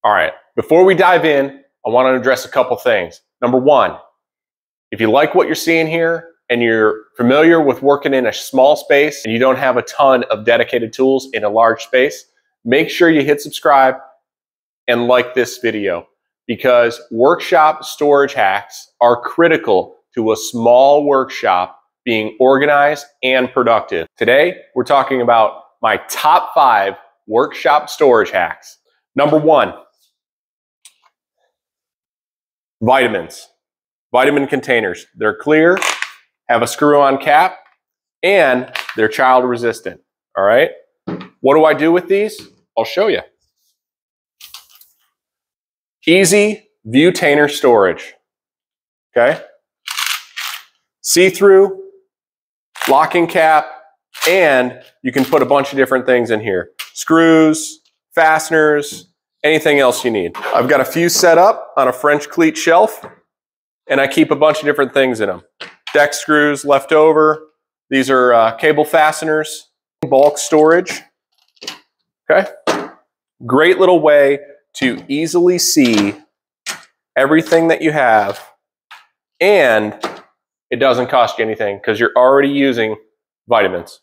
All right, before we dive in, I want to address a couple things. Number one, if you like what you're seeing here and you're familiar with working in a small space and you don't have a ton of dedicated tools in a large space, make sure you hit subscribe and like this video, because workshop storage hacks are critical to a small workshop being organized and productive. Today, we're talking about my top 5 workshop storage hacks. Number 1, vitamins. Vitamin containers. They're clear, have a screw-on cap, and they're child resistant. All right? What do I do with these? I'll show you. Easy View-tainer storage. Okay? See-through, locking cap, and you can put a bunch of different things in here. Screws, fasteners, anything else you need. I've got a few set up on a French cleat shelf, and I keep a bunch of different things in them. Deck screws left over. These are cable fasteners, bulk storage. Okay? Great little way to easily see everything that you have, and it doesn't cost you anything because you're already using vitamins.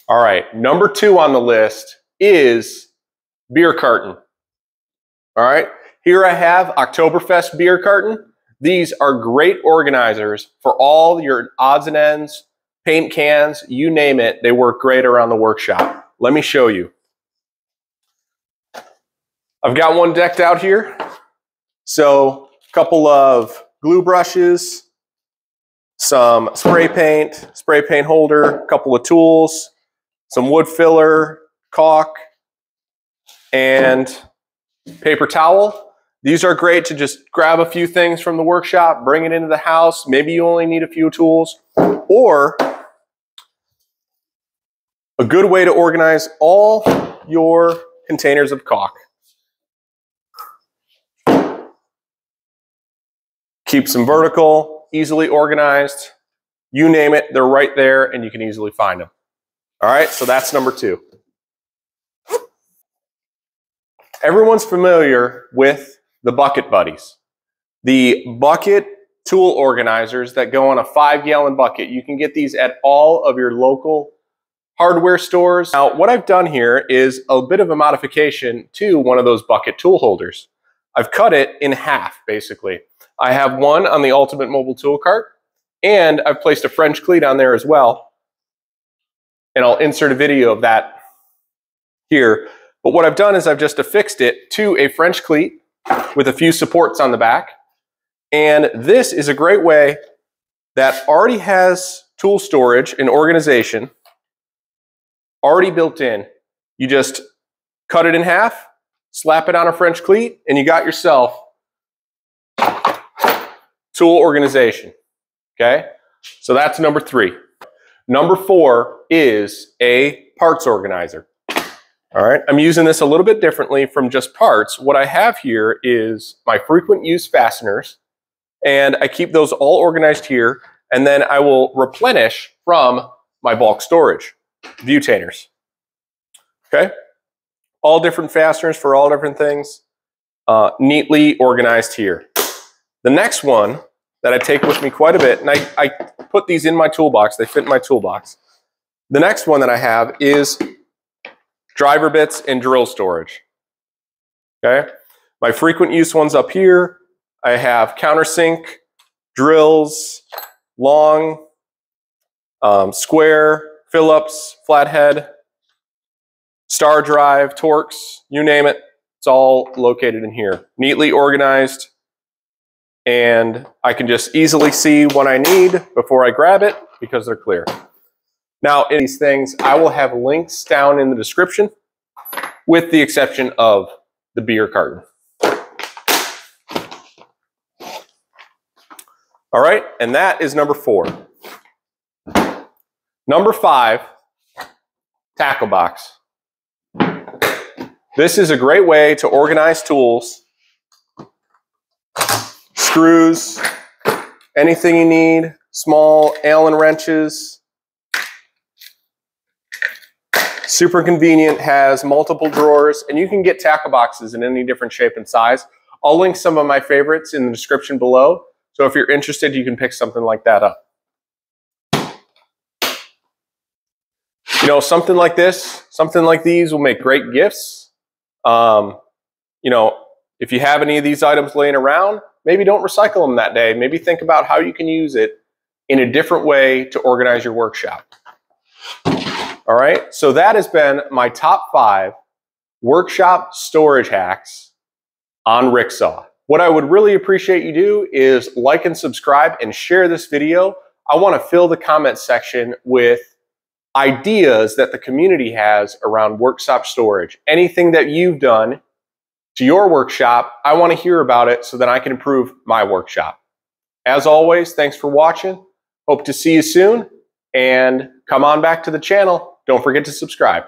All right, number 2 on the list is beer carton. All right, here I have Oktoberfest beer carton. These are great organizers for all your odds and ends, paint cans, you name it. They work great around the workshop. Let me show you. I've got one decked out here. So a couple of glue brushes, some spray paint holder, a couple of tools, some wood filler, caulk, and paper towel. These are great to just grab a few things from the workshop, bring it into the house. Maybe you only need a few tools. Or a good way to organize all your containers of caulk. Keeps them vertical, easily organized. You name it, they're right there and you can easily find them. All right, so that's number 2. Everyone's familiar with the Bucket Buddies. The bucket tool organizers that go on a 5-gallon bucket. You can get these at all of your local hardware stores. Now, what I've done here is a bit of a modification to one of those bucket tool holders. I've cut it in half, basically. I have one on the Ultimate Mobile Tool Cart, and I've placed a French cleat on there as well. And I'll insert a video of that here. But what I've done is I've just affixed it to a French cleat with a few supports on the back. And this is a great way that already has tool storage and organization already built in. You just cut it in half, slap it on a French cleat, and you got yourself tool organization. Okay? So that's number 3. Number 4 is a parts organizer. All right, I'm using this a little bit differently from just parts. What I have here is my frequent use fasteners, and I keep those all organized here, and then I will replenish from my bulk storage, View-tainers. Okay, all different fasteners for all different things, neatly organized here. The next one that I take with me quite a bit, and I put these in my toolbox, they fit in my toolbox. The next one that I have is driver bits and drill storage. Okay, my frequent use ones up here. I have countersink, drills, long, square, Phillips, flathead, star drive, Torx, you name it. It's all located in here, neatly organized. And I can just easily see what I need before I grab it because they're clear. Now, in these things, I will have links down in the description, with the exception of the beer carton. All right, and that is number 4. Number 5, tackle box. This is a great way to organize tools, screws, anything you need, small Allen wrenches, Super convenient, has multiple drawers, and you can get tackle boxes in any different shape and size. I'll link some of my favorites in the description below. So if you're interested, you can pick something like that up. You know, something like this, something like these will make great gifts. You know, if you have any of these items laying around, maybe don't recycle them that day. Maybe think about how you can use it in a different way to organize your workshop. All right, so that has been my top 5 workshop storage hacks on Rixsaw. What I would really appreciate you do is like and subscribe and share this video. I want to fill the comment section with ideas that the community has around workshop storage. Anything that you've done to your workshop, I want to hear about it so that I can improve my workshop. As always, thanks for watching. Hope to see you soon, and come on back to the channel. Don't forget to subscribe.